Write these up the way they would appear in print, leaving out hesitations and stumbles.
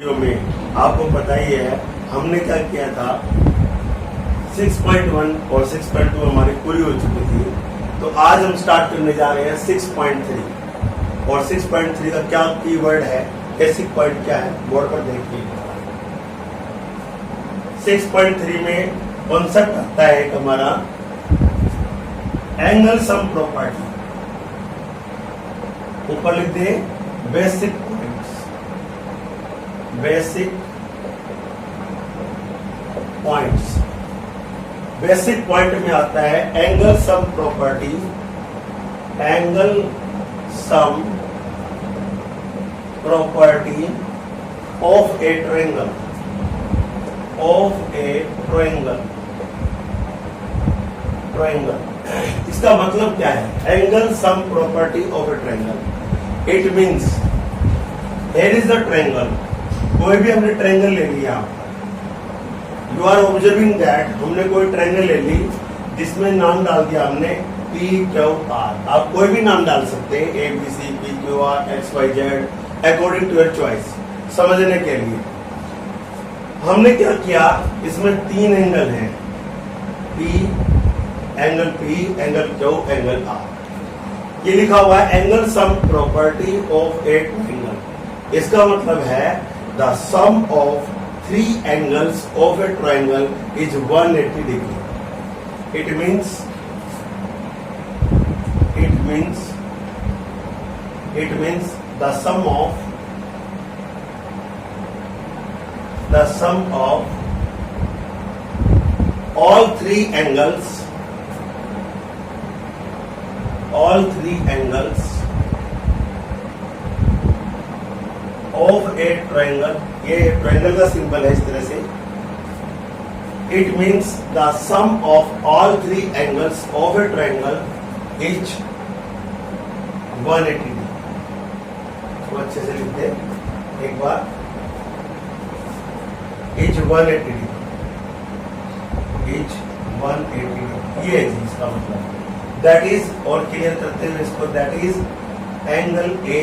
Video में आपको पता ही है हमने क्या किया था। 6.1 और 6.2 हमारी पूरी हो चुकी थी, तो आज हम स्टार्ट करने जा रहे हैं 6.3। और 6.3 का क्या कीवर्ड है, बेसिक पॉइंट क्या है, बोर्ड पर देखिए। 6.3 में कॉन्सेप्ट आता है एक हमारा एंगल सम प्रॉपर्टी। ऊपर लिख दे बेसिक बेसिक पॉइंट में आता है angle sum property. Angle sum property of a triangle, इसका मतलब क्या है? Angle sum property of a triangle, it means here is the triangle. कोई भी हमने ट्रायंगल ले लिया, यू आर ऑब्जर्विंग दैट हमने कोई ट्रायंगल ले ली जिसमें नाम डाल दिया हमने पी क्यू आर। आप कोई भी नाम डाल सकते हैं, A B C P Q R X Y Z according to your choice. समझने के लिए हमने क्या किया, इसमें तीन एंगल हैं, P, angle P, angle Q, angle R. ये लिखा हुआ है angle sum property of a triangle. इसका मतलब है the sum of three angles of a triangle is 180 degree. It means the sum of all three angles of a triangle, ये triangle का symbol है इस तरह से। It means the sum of all three angles of a triangle is 180 degree. तो अच्छे से लिखते एक बार, इज 180 डिग्री, इज 180 डिग्री, ये है इसका मतलब। दैट इज, और क्लियर करते हुए इसको, दैट इज एंगल ए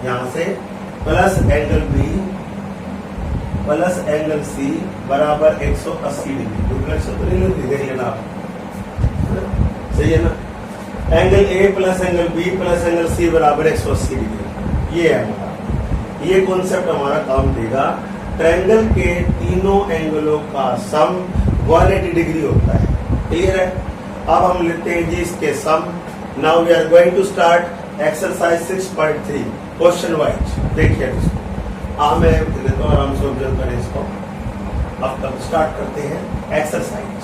यहां से plus angle B plus angle C बराबर 180 डिग्री। डुप्लेक्स तो नहीं लगती, देख लेना आप, सही है ना। Angle A plus angle B plus angle C बराबर 180 डिग्री, ये है हमारा। ये कॉन्सेप्ट हमारा काम देगा। ट्रायंगल के तीनों एंगलों का सम 180 डिग्री होता है, क्लियर है। अब हम लेते हैं जी इसके sum. Now we are going to start exercise 6.3 question wise. देखिए इसको, मैं लेता हूँ, आराम से ऑब्जर्व करें इसको। अब तक स्टार्ट करते हैं एक्सरसाइज।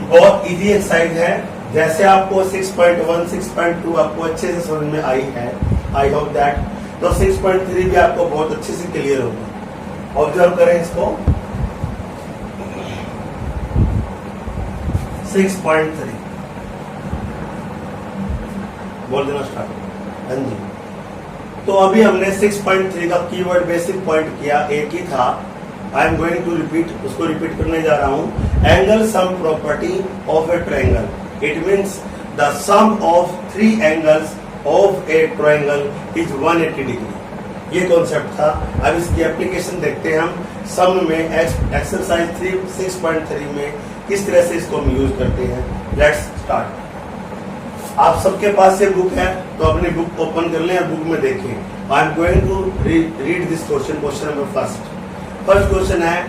बहुत इजी एक्सरसाइज है, जैसे आपको 6.1 6.2 आपको अच्छे से समझ में आई है, आई होप दैट, तो 6.3 भी आपको बहुत अच्छे से क्लियर होगा। ऑब्जर्व करें इसको। 6.3 बोल देना स्टार्ट। हाँ जी, तो अभी हमने 6.3 का कीवर्ड बेसिक पॉइंट किया, एक ही था। I am going to repeat, उसको रिपीट करने जा रहा हूं। Angle sum property of a triangle, it means the sum of three angles of a triangle is 180 degree. ये कॉन्सेप्ट था। अब इसकी एप्लीकेशन देखते हैं हम। सम में एक्सरसाइज 6.3 में किस तरह से इसको हम यूज करते हैं। Let's start. आप सबके पास ये बुक है, तो अपनी बुक ओपन कर लें और बुक में देखें। I am going to read this question. Question number first question है,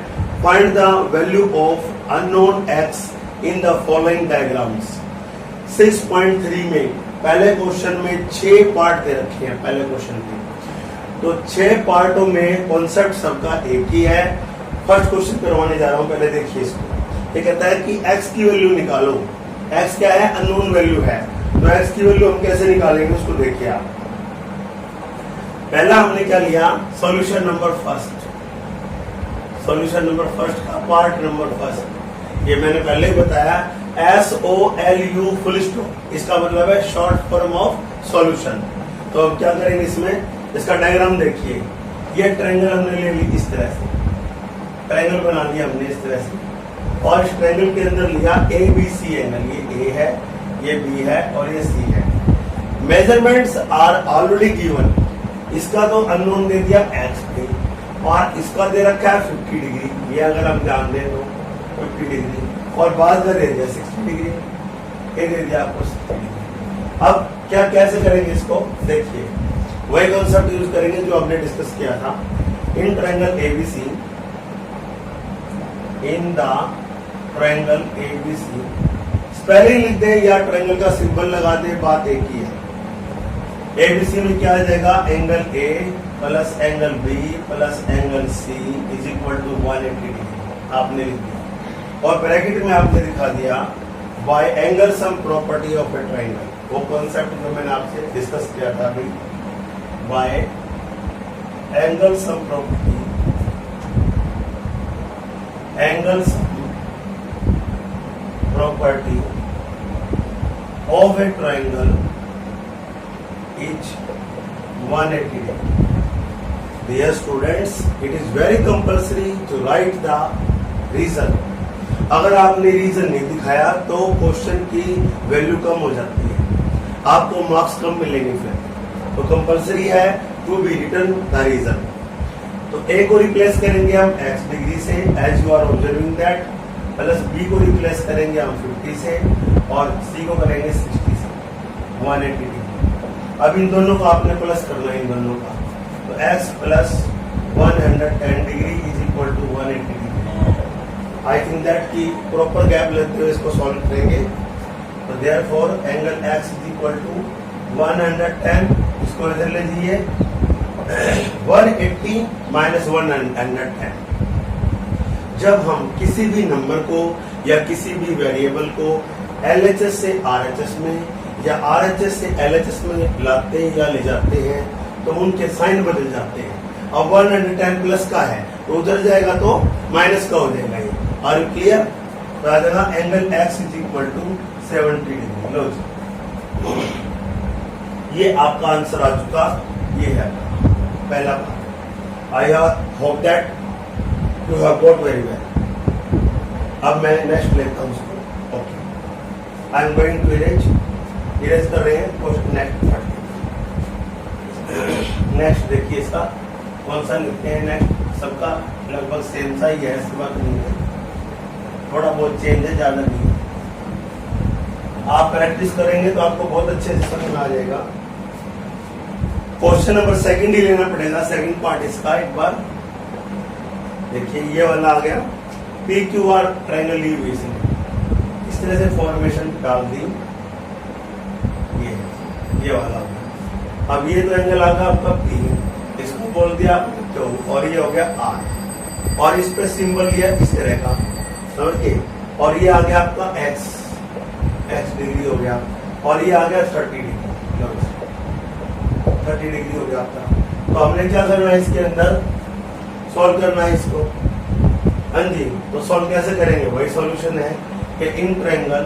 find the value of unknown x in the following diagrams. 6.3 में पहले क्वेश्चन में 6 पार्ट दे रखे हैं। पहले क्वेश्चन में तो 6 पार्टों में कॉन्सेप्ट सबका एक ही है। फर्स्ट क्वेश्चन करवाने जा रहा हूं, पहले देखिए इसको। ये कहता है कि एक्स की वैल्यू निकालो। एक्स क्या है? अननोन वैल्यू है। तो एक्स की वैल्यू हम कैसे निकालेंगे उसको देखिए आप। पहला हमने क्या लिया, solution number first. Solution number first का पार्ट नंबर फर्स्ट, ये मैंने पहले ही बताया, SOLU फुल स्टॉप, इसका मतलब है शॉर्ट फॉर्म ऑफ सॉल्यूशन। तो अब क्या करेंगे इसमें, इसका डायग्राम देखिए। ये ट्रायंगल हमने ले ली इस तरह से, ट्रायंगल बना लिया हमने इस तरह से, और इस ट्रायंगल के अंदर लिया ABC एंगल। ये A है, ये B है और ये C है। मेजरमेंट्स आर ऑलरेडी गिवन, इसका तो अननोन दे दिया एक्स पे और इसका दे रखा है 50 डिग्री, ये अगर हम जान दें तो 50 डिग्री, और बाद में दे दिया 60 डिग्री, ये दे दिया आपको 60 डिग्री। अब क्या कैसे करेंगे इसको, देखिए वही कॉन्सेप्ट यूज करेंगे जो हमने डिस्कस किया था। In triangle ABC, in the triangle ABC, spelling लिख दे या ट्रायंगल का सिंबल लगा दे, बात एक ही है। एबीसी में क्या आ जाएगा, angle A plus angle B plus angle C is equal to 180 degree आपने लिख दिया, और ब्रैकेट में आपने दिखा दिया by angle sum property of a triangle, वो कॉन्सेप्ट जो मैंने आपसे डिस्कस किया था अभी, by angle sum property, angle sum property of a triangle is 180 degree. Dear students, it is very compulsory to write the reason. अगर आपने reason नहीं दिखाया तो क्वेश्चन की वैल्यू कम हो जाती है, आपको मार्क्स कम मिलेंगे फिर, तो कंपल्सरी है to be written the reason. तो ए को रिप्लेस करेंगे हम x डिग्री से, as you are observing that, plus B को रिप्लेस करेंगे हम 50 से, और सी को करेंगे 60 से, 180 डिग्री। अब इन दोनों को आपने प्लस करना है, इन दोनों का, तो x plus 110 degree is equal to 180 degree. I think that की प्रॉपर गैप लेते हुए इसको सॉल्व करेंगे, तो therefore angle x is equal to 110, इसको इधर ले जाइए, 180 माइनस 110। जब हम किसी भी नंबर को या किसी भी वेरिएबल को LHS से RHS में या RHS से LHS में लाते हैं या ले जाते हैं तो उनके साइन बदल जाते हैं। अब 110 प्लस का है तो उधर जाएगा तो माइनस का हो जाएगा, ये आर यू क्लियर। तो आ जाएगा angle x is equal to 70 degree. लो जी, ये आपका आंसर आ चुका, ये है पहला part. I hope that you have got very well. अब मैं नेक्स्ट लेता हूँ उसको। Okay, I am going to erase कर रहे हैं क्वेश्चन नेक्स्ट। देखिए इसका कौन सा लिखते हैं नेक्स्ट, सबका लगभग सेम सा ही है, ऐसी बात नहीं है, थोड़ा बहुत चेंज है, ज्यादा नहीं है। आप प्रैक्टिस करेंगे तो आपको बहुत अच्छे से समझ में आ जाएगा। क्वेश्चन नंबर सेकंड ही लेना पड़ेगा, सेकंड पार्ट इसका। एक बार देखिए ये वाला आ गया, P Q are triangle UAC, इस तरह से फॉर्मेशन डाल दी, ये वाला हो गया। अब ये तो एंगल आ गया आपका P, इसको बोल दिया क्यू, और ये हो गया R, और इस पे सिंबल लिया इस तरह का, समझिए, और ये आ गया आपका x डिग्री हो गया, और ये आ गया 30 डिग्री, 30 डिग्री हो गया आपका। तो हमने क्या करना है, इसके अंदर सॉल्व करना है इसको। हाँ जी, तो सॉल्व कैसे करेंगे, वही सॉल्यूशन है कि in triangle,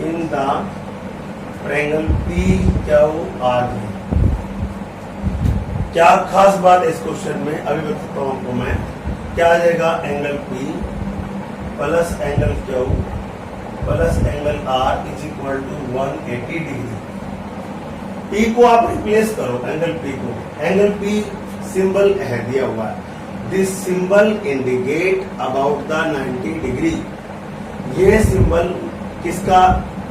in the triangle PQR में क्या खास बात है इस क्वेश्चन में, अभी बताता हूं आपको मैं। क्या आ जाएगा, angle P plus angle Q plus angle R is equal to 180 degree. P को आप रिप्लेस करो, एंगल P को, एंगल P सिंबल है दिया हुआ है, this symbol indicate about the 90 degree. ये सिंबल किसका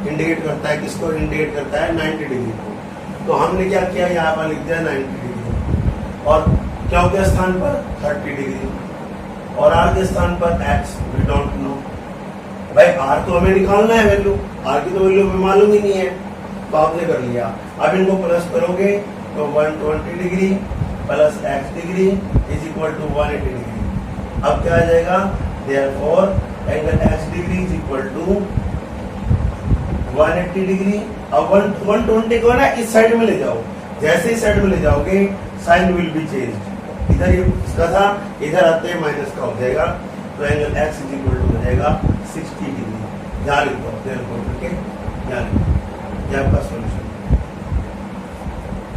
इंडिकेट करता है, किसको इंडिकेट करता है, 90 डिग्री को। तो हमने क्या किया, यहाँ पर लिख दिया 90 डिग्री, और क्या के स्थान पर 30 डिग्री, और R के स्थान पर X, वी डोंट नो। भाई R तो हमें निकालना है वैल्यू, R की तो वैल्यू हमें मालूम ही नहीं है, तो आपने कर लिया। अब इनको प्लस करोगे तो 120 degree plus X degree is equal to 180 degree. अब क्या आ जाएगा, therefore angle X degree is equal to 180 degree. अब 120 को ना इस साइड में ले जाओ, जैसे ही साइड में ले जाओगे साइन विल बी चेंज। इधर ये इसका था, इधर आते हैं माइनस का हो जाएगा, तो angle x is equal to हो जाएगा 60 डिग्री। यहाँ लिख दो, करके यहाँ लिख दो, ये आपका सॉल्यूशन।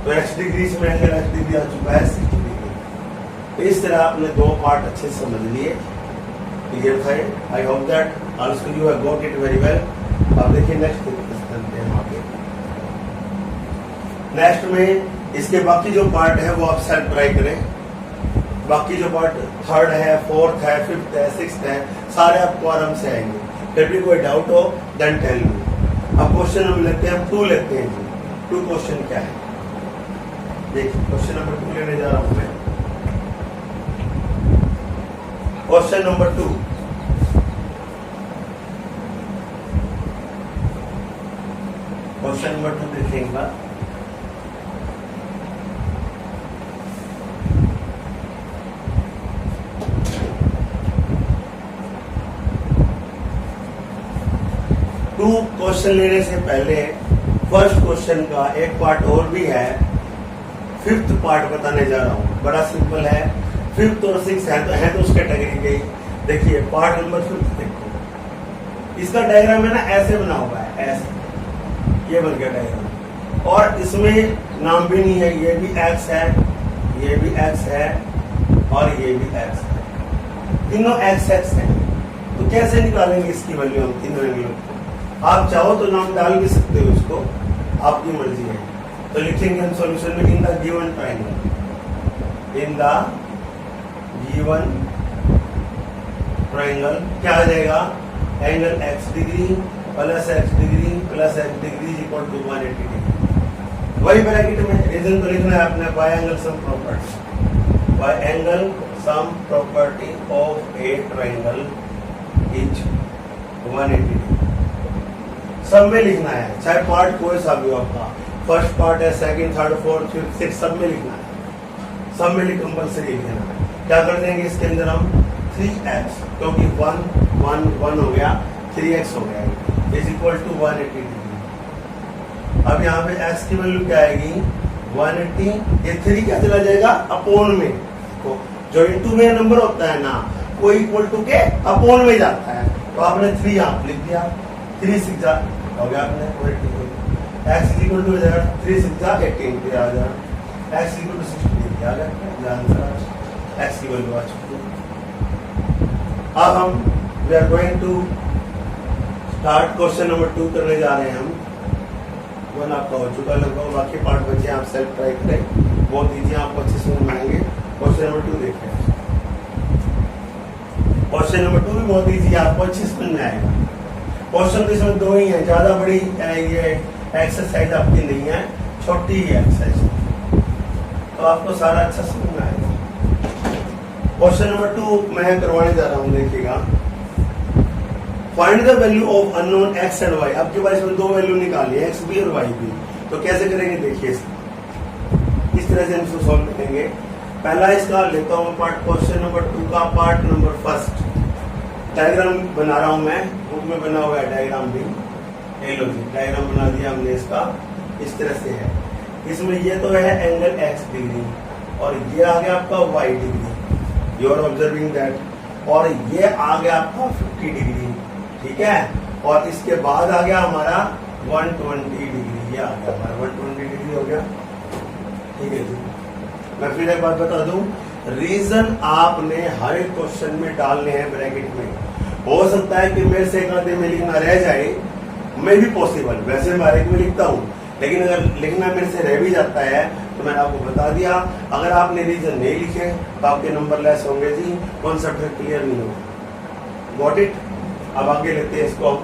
तो x डिग्री से एंगल x डिग्री आ चुका है 60 डिग्री। इस तरह आपने दो पार्ट अच्छे से समझ लिए, क्लियर था। आई hope that also you have got it very well. अब देखिए नेक्स्ट करते हैं वहां पे। नेक्स्ट में इसके बाकी जो पार्ट है वो आप सेल्फ ट्राई करें। बाकी जो पार्ट थर्ड है, फोर्थ है, फिफ्थ है, सिक्स्थ है, सारे आपको आराम से आएंगे। फिर भी कोई डाउट हो देन टेल मी। अब क्वेश्चन हम लेते हैं, 2 लेते हैं जी। 2 क्वेश्चन क्या है देखिए, क्वेश्चन नंबर 2 लेने जा रहा हूं मैं। क्वेश्चन नंबर 2, क्वेश्चन नंबर 2 देखेंगे। टू क्वेश्चन लेने से पहले फर्स्ट क्वेश्चन का एक पार्ट और भी है, फिफ्थ पार्ट बताने जा रहा हूं। बड़ा सिंपल है, फिफ्थ और सिक्स है तो उस कैटेगरी के। देखिए पार्ट नंबर 5 देखो, इसका डायग्राम है ना ऐसे बना हुआ है, ऐसे ये बन गया डायग्राम। और इसमें नाम भी नहीं है, ये भी एक्स है, ये भी एक्स है और ये भी एक्स है, तीनों एक्स एक्स है। तो कैसे निकालेंगे इसकी वैल्यू हम तीनों वैल्यू? आप चाहो तो नाम डाल भी सकते हो इसको, आपकी मर्जी है। तो लिखेंगे हम सॉल्यूशन में in the given triangle, in the given triangle क्या आ जाएगा? Angle x degree plus x degree plus x degree equal to 180 degree. वही ब्रैकेट में रीजन तो लिखना है आपने, by angle sum property, by angle sum property of a triangle is 180 degree. सब में लिखना है, चाहे पार्ट कोई सा भी हो आपका, फर्स्ट पार्ट है, second, third, fourth, fifth, six, सब में लिखना है। सब में कंपल्सरी लिखना है। क्या कर देंगे इसके अंदर हम 3x, क्योंकि 1 हो गया, 3x हो गया, इज इक्वल टू 180 डिग्री। अब यहाँ पे x की वैल्यू क्या आएगी? 180। ये 3 क्या चला जाएगा? अपोन में। तो जो इनटू में नंबर होता है ना, वो इक्वल टू के अपोन में जाता है। तो आपने 3 यहाँ लिख दिया, 3 6 हो गया आपने, x इज इक्वल टू 3 6 18 पे आ जाएगा, x इक्वल टू 60 आ गया आंसर, x की वैल्यू आ चुकी है। अब हम we are going to start question number 2 करने जा रहे हैं हम। 1 आपका हो चुका लगभग, बाकी पार्ट बचे आप सेल्फ ट्राई करें, बहुत ईजी, आपको अच्छे समझ में आएंगे। क्वेश्चन नंबर 2 देखें। क्वेश्चन नंबर 2 भी बहुत ईजी, आपको अच्छे समझ में आएगा। क्वेश्चन तो इसमें 2 ही है, ज्यादा बड़ी ये एक्सरसाइज आपकी नहीं है, छोटी ही एक्सरसाइज, तो आपको सारा अच्छा समझ में आएगा। क्वेश्चन नंबर 2 मैं करवाने जा रहा हूं, देखिएगा। Find the value of unknown X and Y. आपके पास इसमें 2 वैल्यू निकाली है, एक्स भी और वाई भी। तो कैसे करेंगे देखिए, इस तरह से हम इसको सॉल्व करेंगे। पहला इसका लेता हूं पार्ट, क्वेश्चन नंबर 2 का पार्ट नंबर 1। डायग्राम बना रहा हूं मैं, बुक में बना हुआ है डायग्राम भी। लो जी, डायग्राम बना दिया हमने इसका, इस तरह से है। इसमें ये तो है एंगल x डिग्री और ये आ गया आपका y degree, you are observing that. और ये आ गया आपका 50 डिग्री, ठीक है। और इसके बाद आ गया हमारा 120 डिग्री, ये आ गया हमारा 120 डिग्री हो गया, ठीक है जी। मैं फिर एक बात बता दूं, रीजन आपने हर एक क्वेश्चन में डालने हैं ब्रैकेट में। हो सकता है कि मेरे से एक आधे में लिखना रह जाए, मैं भी पॉसिबल, वैसे मैं हर एक में लिखता हूँ, लेकिन अगर लिखना मेरे से रह भी जाता है तो मैंने आपको बता दिया। अगर आपने रीजन नहीं लिखे तो आपके नंबर लेस होंगे जी, कॉन्सेप्ट क्लियर नहीं होगा। Got it? अब आगे लेते हैं इसको हम।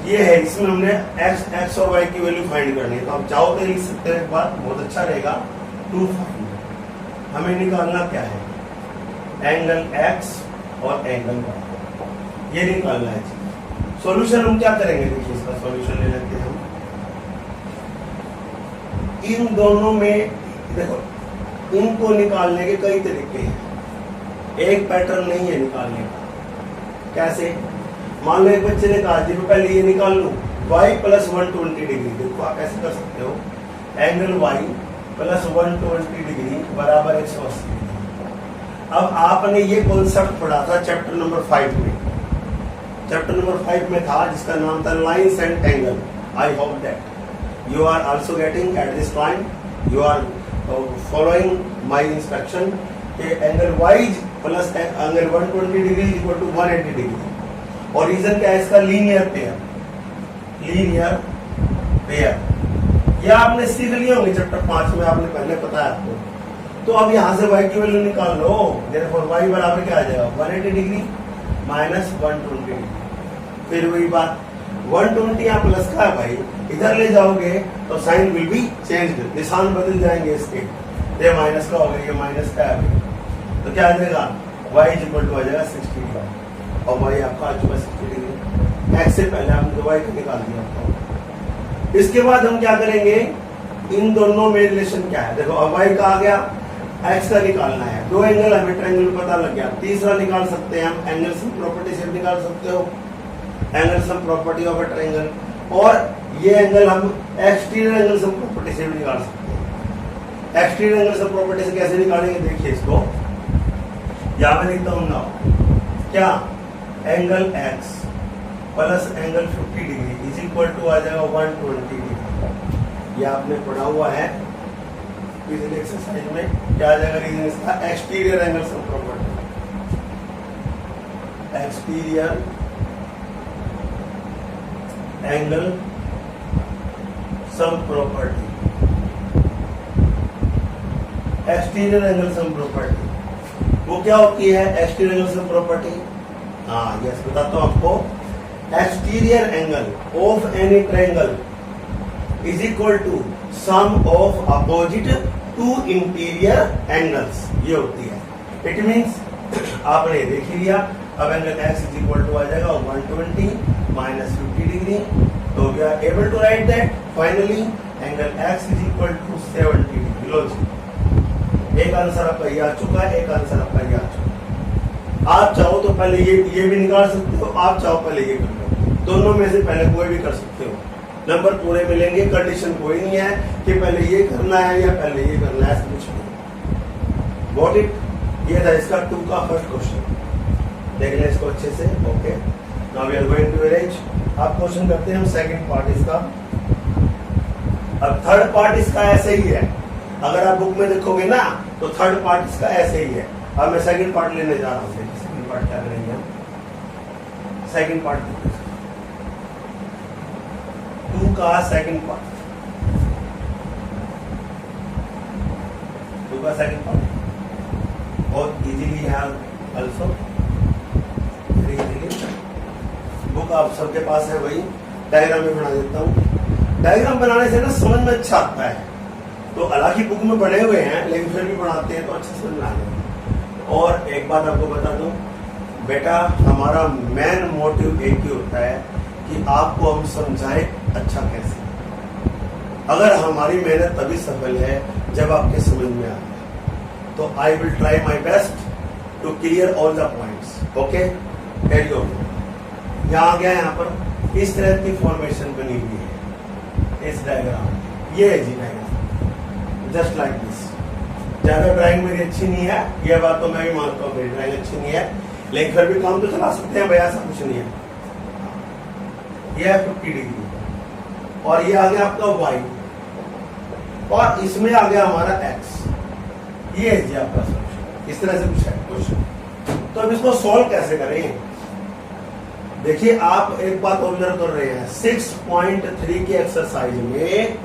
ये है, इसमें हमने x और y की वैल्यू फाइंड करनी है, तो आप चाहो तो लिख सकते हैं, एक बात बहुत अच्छा रहेगा। 2 फाइंड, हमें निकालना क्या है? एंगल x और एंगल y, ये निकालना है। सॉल्यूशन हम क्या करेंगे, देखिए इसका सॉल्यूशन ले लेते हैं हम। इन दोनों में देखो, इनको निकालने के कई तरीके हैं, एक पैटर्न नहीं है निकालने का। कैसे? मान लो एक बच्चे ने कहा जी मैं पहले ये निकाल लूं, y प्लस 120 डिग्री। देखो आप ऐसे कर सकते हो, एंगल y प्लस 120 डिग्री बराबर 180 डिग्री। अब आपने ये कॉन्सेप्ट पढ़ा था चैप्टर नंबर 5 में। चैप्टर नंबर 5 में था, जिसका नाम था lines and angle. I hope that you are also getting at this time, you are following my instruction। Angle y plus angle 120 degree equal to 180 degree. और reason क्या है इसका? Linear pair, linear pair. ये आपने सीख लिए होंगे chapter 5 में, आपने पहले पता है आपको। तो अब यहाँ से y की वैल्यू निकाल लो, देयरफॉर y बराबर क्या आ जाएगा 180 डिग्री माइनस 120 डिग्री। फिर वही बात 120 यहाँ प्लस का है भाई, इधर ले जाओगे तो साइन विल बी चेंज्ड, निशान बदल जाएंगे इसके, ये माइनस का होगा, ये माइनस का है, तो क्या आ जाएगा y इज इक्वल टू आ जाएगा 60 डिग्री और y आपका आ चुका 60 डिग्री। x से पहले हमने y को निकाल दिया था। इसके बाद हम क्या करेंगे, इन दोनों में रिलेशन क्या है, देखो अब y का आ गया, x का निकालना है। दो एंगल हमें ट्रायंगल पता लग गया, तीसरा निकाल सकते हैं हम, एंगल सम प्रॉपर्टी से निकाल सकते हो, angle sum property of a triangle, और ये एंगल हम एक्सटीरियर एंगल सम प्रॉपर्टी से भी निकाल सकते हैं। एक्सटीरियर एंगल सम प्रॉपर्टी से कैसे निकालेंगे, देखिए इसको यहां पे लिखता हूं ना, क्या angle x plus angle 50 degree is equal to आ जाएगा 120 डिग्री। ये आपने पढ़ा हुआ है पिछले एक्सरसाइज में, क्या आ जाएगा रीजन इसका, exterior angle sum property, exterior angle sum property, exterior angle sum property वो क्या होती है, एक्सटीरियर एंगल सम प्रॉपर्टी, हाँ यस बताता हूं आपको, exterior angle of any triangle is equal to sum of opposite to interior angles, ये होती है। इट मींस आपने देख ही लिया, अब angle x is equal to आ जाएगा 120 माइनस 50 डिग्री, तो we are able to write that finally angle x is equal to 70 degree. लो जी, एक आंसर आपका ये आ चुका है, एक आंसर आपका ये आ चुका है। आप चाहो तो पहले ये भी निकाल सकते हो, आप चाहो पहले ये कर लो, दोनों में से पहले कोई भी कर सकते हो, नंबर पूरे मिलेंगे, कंडीशन कोई नहीं है कि पहले ये करना है या पहले ये करना है, ऐसा कुछ नहीं। गॉट इट, ये था इसका 2 का फर्स्ट क्वेश्चन, देख लें इसको अच्छे से। Okay, now we are going to arrange, आप क्वेश्चन करते हैं हम सेकंड पार्ट इसका। अब थर्ड पार्ट इसका ऐसे ही है, अगर आप बुक में देखोगे ना तो थर्ड पार्ट इसका ऐसे ही है। अब मैं सेकंड पार्ट लेने जा रहा हूँ, सेकंड पार्ट क्या करेंगे हम, सेकंड पार्ट 2 का सेकंड पार्ट, 2 का सेकंड पार्ट बहुत इजीली है आल्सो, वेरी इजीली। बुक आप सबके पास है, वही डायग्राम में बना देता हूँ। डायग्राम बनाने से ना समझ में अच्छा आता है, तो हालांकि बुक में बने हुए हैं लेकिन फिर भी बनाते हैं तो अच्छे समझ में आ जाए। और एक बात आपको बता दूं बेटा, हमारा मेन मोटिव एक ही होता है कि आपको हम समझाएं अच्छा कैसे। अगर हमारी मेहनत तभी सफल है जब आपके समझ में आए, तो I will try my best to clear all the points. Okay, carry on. यहाँ आ गया, यहाँ पर इस तरह की फॉर्मेशन बनी हुई है इस डायग्राम, ये है जी डायग्राम, जस्ट लाइक दिस। ज्यादा ड्राइंग मेरी अच्छी नहीं है, यह बात तो मैं भी मानता हूँ, मेरी ड्राइंग अच्छी नहीं है, लेकिन फिर भी काम तो चला सकते हैं भाई, ऐसा कुछ नहीं है। यह है 50 डिग्री और ये आ गया आपका y, और इसमें आ गया हमारा x, ये है जी आपका सोल्यूशन। इस तरह से कुछ है क्वेश्चन। तो अब इसको सॉल्व कैसे करें, देखिए आप एक बात ऑब्जर्व कर रहे हैं, 6.3 के एक्सरसाइज में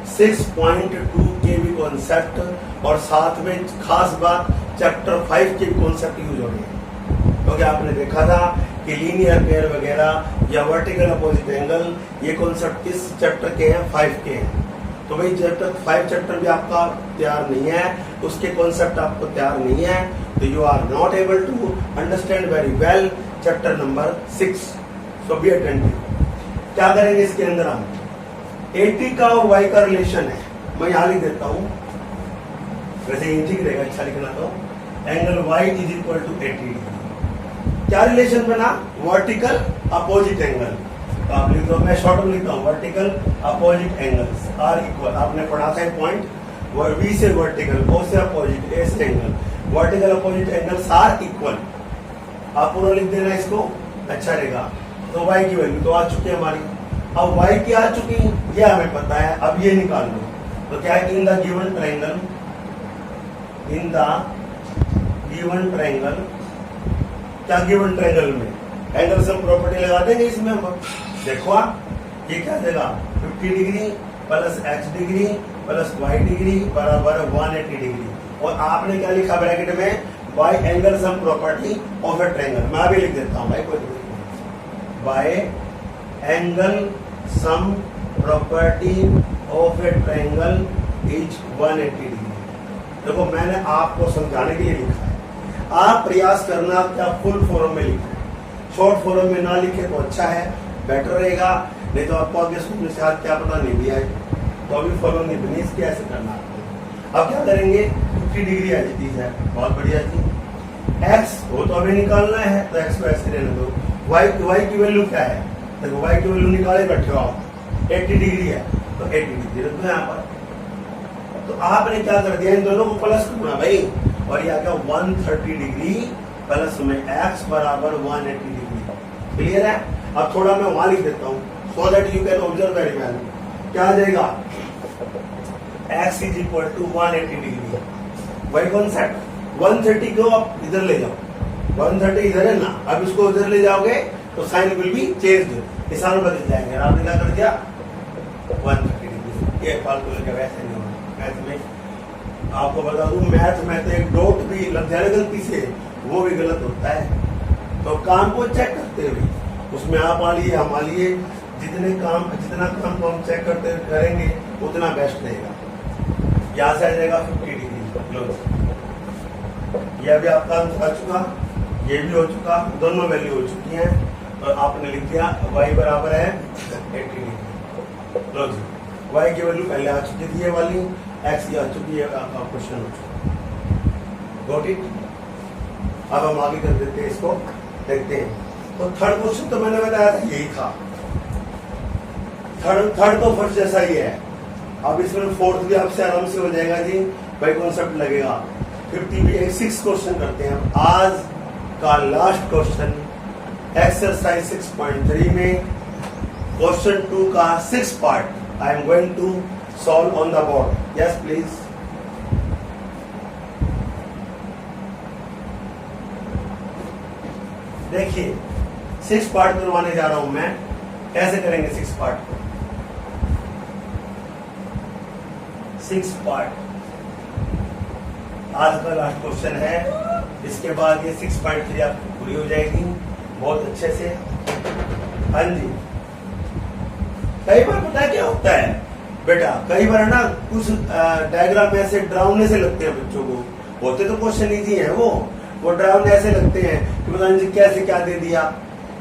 6.2 के भी कॉन्सेप्ट और साथ में खास बात चैप्टर 5 के कॉन्सेप्ट यूज हो रहे हैं, क्योंकि आपने देखा था कि लीनियर पेयर वगैरह या वर्टिकल अपोजिट एंगल, ये कॉन्सेप्ट किस चैप्टर के हैं, 5 के हैं। तो भाई चैप्टर 5 चैप्टर भी आपका तैयार नहीं है, उसके कॉन्सेप्ट आपको तैयार नहीं है, तो you are not able to understand very well chapter number 6। So be attentive. क्या करेंगे इसके अंदर हम, 80 का और y का रिलेशन है, मैं यहां लिख देता हूं, वैसे ये ठीक रहेगा, अच्छा लिखना। तो angle y is equal to 80 degree, क्या रिलेशन बना, वर्टिकल अपोजिट एंगल। तो आप लिख दो, मैं शॉर्ट में लिखता हूं, vertical opposite angles are equal, आपने पढ़ा था पॉइंट, V से वर्टिकल, O से अपोजिट, A से angle, vertical opposite angles are equal. आप पूरा लिख देना इसको, अच्छा रहेगा। तो y की वैल्यू तो आ चुकी है हमारी, अब y की आ चुकी ये हमें पता है, अब ये निकाल लो। तो क्या है, इन the given triangle, in the given triangle, क्या गिवन ट्रायंगल में एंगल सम प्रॉपर्टी लगा देंगे इसमें हम। देखो आप, ये क्या देगा 50 degree plus x degree plus y degree बराबर 180 डिग्री। और आपने क्या लिखा ब्रैकेट में, bye angle sum property of a triangle. मैं अभी लिख देता हूं भाई, कोई bye angle sum property of a triangle is 180 degree. देखो मैंने आपको समझाने के लिए लिखा है, आप प्रयास करना क्या फुल फॉर्म में लिखना है, शॉर्ट फॉर्म में ना लिखे तो अच्छा है, बेटर रहेगा। नहीं तो आपको आगे स्कूल में शायद क्या पता नहीं भी आए, तो अभी फॉलो नहीं बनी, इसके ऐसे करना आपको। अब क्या करेंगे, 50 डिग्री आ जाती है, बहुत बढ़िया जी। x वो तो अभी निकालना है, तो x को ऐसे रहने दो। y की वैल्यू क्या है, देखो y की वैल्यू निकाले बैठे हो आप, 80 डिग्री है तो 80 डिग्री रख दो यहाँ पर। तो आपने क्या कर दिया, इन दोनों को प्लस करना भाई, और ये आ गया 130 डिग्री प्लस में x बराबर 180 डिग्री। क्लियर है। अब थोड़ा मैं वहां लिख देता हूँ so that you can observe very well. क्या आ जाएगा, x is equal to 180 degree. वही कॉन्सेप्ट, 130 को आप इधर ले जाओ, 130 इधर है ना, अब इसको इधर ले जाओगे तो साइन विल बी चेंज्ड, निशान बदल जाएंगे। आपने क्या कर दिया 130 डिग्री। ये फालतू लगे, वैसे नहीं होना। मैथ में आपको बता दूं, मैथ में तो एक डॉट भी लग जाए गलती से, वो भी गलत होता है। तो काम को चेक करते हुए उसमें आप आ लिए, हम आ लिए, जितना काम को हम चेक करते हुए करेंगे उतना बेस्ट रहेगा। यहाँ से आ जाएगा 50 डिग्री। ये अभी आपका आंसर आ चुका, ये भी हो चुका, दोनों वैल्यू हो चुकी हैं। और आपने लिख दिया y बराबर है 80 डिग्री। लो जी, y की वैल्यू पहले आ चुकी थी ये वाली, x की आ चुकी है, आपका क्वेश्चन हो चुका। Got it. अब हम आगे कर देते हैं, इसको देखते हैं। तो थर्ड क्वेश्चन तो मैंने बताया था यही था, थर्ड तो फर्स्ट जैसा ही है। अब इसमें फोर्थ भी आपसे आराम से हो जाएगा जी, भाई कॉन्सेप्ट लगेगा। 56 क्वेश्चन करते हैं आज का लास्ट क्वेश्चन, एक्सरसाइज 6.3 में क्वेश्चन 2 का 6 part I am going to solve on the board. Yes please. देखिए 6 पार्ट करवाने जा रहा हूं मैं। कैसे करेंगे 6 पार्ट? 6 पार्ट आज का लास्ट क्वेश्चन है, इसके बाद ये 6.3 आपकी पूरी हो जाएगी बहुत अच्छे से। हाँ जी, कई बार पता है क्या होता है बेटा, कई बार ना कुछ डायग्राम ऐसे डरावने से लगते हैं बच्चों को, होते तो क्वेश्चन इजी है, वो डरावने ऐसे लगते हैं कि पता नहीं कैसे क्या दे दिया।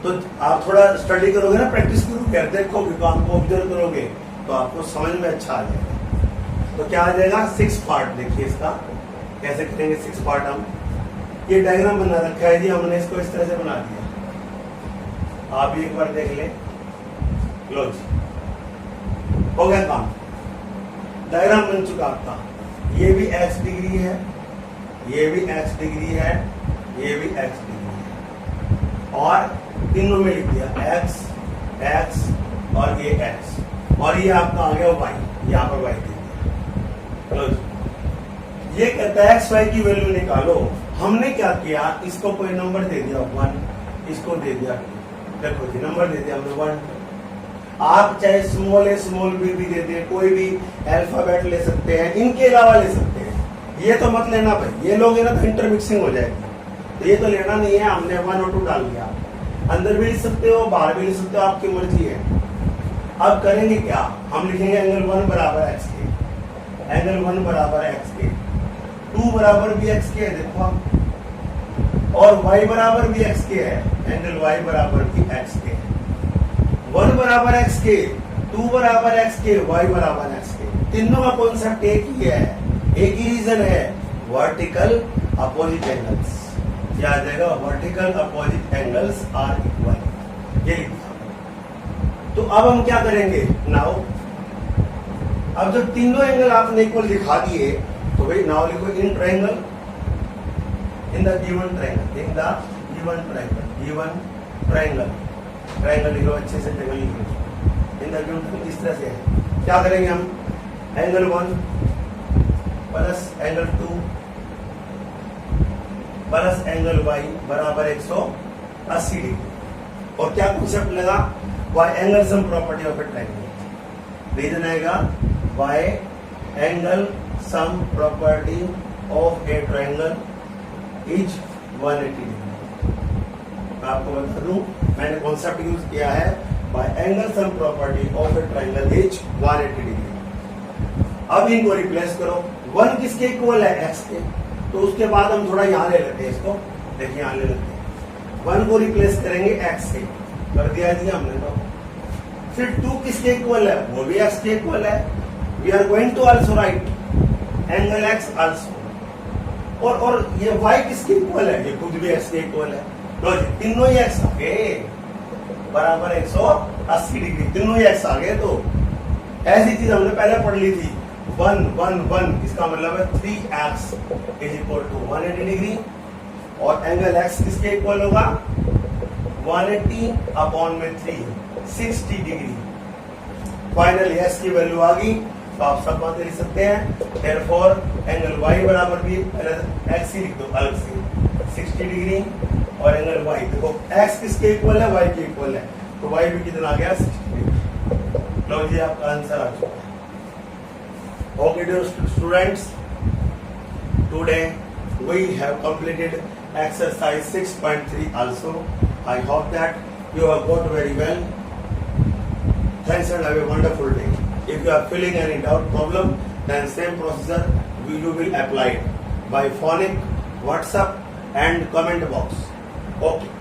तो आप थोड़ा स्टडी करोगे ना, प्रैक्टिस करोगे, देखोगे, काम को ऑब्जर्व करोगे तो आपको समझ में अच्छा आ जाएगा। तो क्या आ जाएगा 6 पार्ट। देखिए इसका कैसे करेंगे 6 पार्ट हम। ये डायग्राम बना रखा है जी हमने, इसको इस तरह से बना दिया, आप एक बार देख ले। लो जी, हो गया काम, डायग्राम बन चुका आपका। ये भी x डिग्री है, ये भी x डिग्री है, ये भी x डिग्री है, और तीनों में लिख दिया x x और ये x, और ये आपका आ गया y, यहाँ पर y दे दिया। लो जी, ये कहता है एक्स वाई की वैल्यू निकालो। हमने क्या किया, इसको कोई नंबर दे दिया 1, इसको दे दिया 2। देखो जी, नंबर दे दिया हमने 1। आप चाहे स्मॉल ए स्मॉल बी भी दे दे, कोई भी अल्फाबेट ले सकते हैं, इनके अलावा ले सकते हैं। ये तो मत लेना भाई, ये लोगे ना तो इंटरमिक्सिंग हो जाएगी, तो ये तो लेना नहीं है। हमने 1 और 2 डाल दिया, अंदर भी लिख सकते हो, बाहर भी लिख सकते हो, आपकी मर्जी है। अब करेंगे क्या, हम लिखेंगे एंगल 1 बराबर एक्स के, एंगल 1 बराबर एक्स के, 2 बराबर भी एक्स के है, देखो आप, और y बराबर भी एक्स के है, एंगल y बराबर भी एक्स के। 1 बराबर एक्स के, 2 बराबर एक्स के, y बराबर एक्स के, तीनों का कॉन्सेप्ट एक ही है, एक ही रीजन है, वर्टिकल अपोजिट एंगल्स। क्या आ जाएगा, vertical opposite angles are equal, ये लिखा। तो अब हम क्या करेंगे नाउ, अब जब तीनों एंगल आपने इक्वल दिखा दिए तो भाई नाउ लिखो in triangle, in the given triangle, in the given triangle, given triangle, triangle लिखो अच्छे से, ट्रायंगल लिखो इन द गिवन ट्रायंगल। इस तरह से है, क्या करेंगे हम, angle 1 plus angle 2 plus angle y बराबर 180 डिग्री। और क्या कॉन्सेप्ट लगा, y angle sum property of a triangle. Reason आएगा by angle sum property of a triangle is 180 degree. आपको बता दूं मैंने कॉन्सेप्ट यूज किया है by angle sum property of a triangle is 180 degree. अब इनको रिप्लेस करो, 1 किसके इक्वल है, x के, तो उसके बाद हम थोड़ा यहाँ ले लेते हैं इसको, देखिए यहाँ ले लेते हैं, 1 को रिप्लेस करेंगे x से, कर दिया जी हमने। तो फिर 2 किसके इक्वल है, वो भी x के इक्वल है। We are going to also write angle x also, और ये y किसके इक्वल है, ये खुद भी x के इक्वल है। लो जी तीनों ही x आ गए बराबर 180 डिग्री, तीनों ही x आ गए। तो ऐसी चीज हमने पहले पढ़ ली थी, 1 1 1, इसका मतलब है 3x is equal to 180 degree, और एंगल x किसके इक्वल होगा, 180 अपॉन में 3, 60 डिग्री। फाइनली s की वैल्यू आ गई, तो आप सब बातें लिख सकते हैं। देयरफॉर एंगल y बराबर भी x ही लिख दो अलग से, 60 डिग्री, और एंगल y देखो x किसके इक्वल है, y के इक्वल है, तो y भी कितना आ गया, 60 डिग्री। लो जी आपका आंसर आ चुका है। Okay dear students, today we have completed exercise 6.3 also. I hope that you have got very well. Thanks and have a wonderful day. If you are feeling any doubt problem, then same procedure you will apply it by phonic, WhatsApp and comment box. Okay.